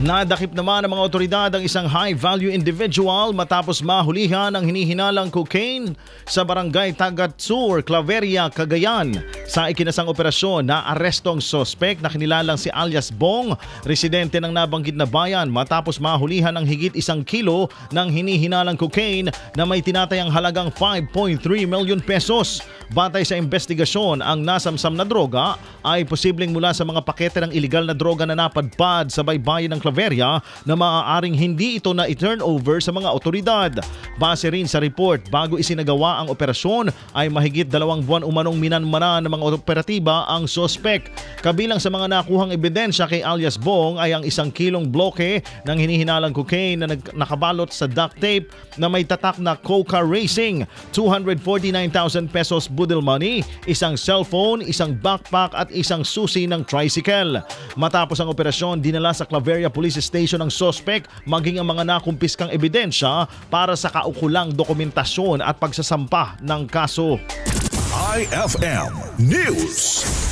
Nadakip naman ng mga otoridad ang isang high-value individual matapos mahulihan ang hinihinalang cocaine sa barangay Tagatsur, Claveria, Cagayan. Sa ikinasang operasyon, na-arestong sospek na kinilalang si alias Bong, residente ng nabanggit na bayan matapos mahulihan ng higit 1 kilo ng hinihinalang cocaine na may tinatayang halagang 5.3 million pesos. Batay sa investigasyon, ang nasamsam na droga ay posibleng mula sa mga pakete ng iligal na droga na napadpad sa baybayin ng Claveria na maaaring hindi ito na i-turnover sa mga otoridad. Base rin sa report, bago isinagawa ang operasyon ay mahigit 2 buwan umanong minanmanan ng mga operatiba ang sospek. Kabilang sa mga nakuhang ebidensya kay alias Bong ay ang 1 kilong bloke ng hinihinalang cocaine na nakabalot sa duct tape na may tatak na Coca Racing, 249,000 pesos budil money, isang cellphone, isang backpack at isang susi ng tricycle. Matapos ang operasyon, dinala sa Claveria Police Station ang sospek maging ang mga nakumpiskang ebidensya para sa kaukulang dokumentasyon at pagsasampa ng kaso. IFM News.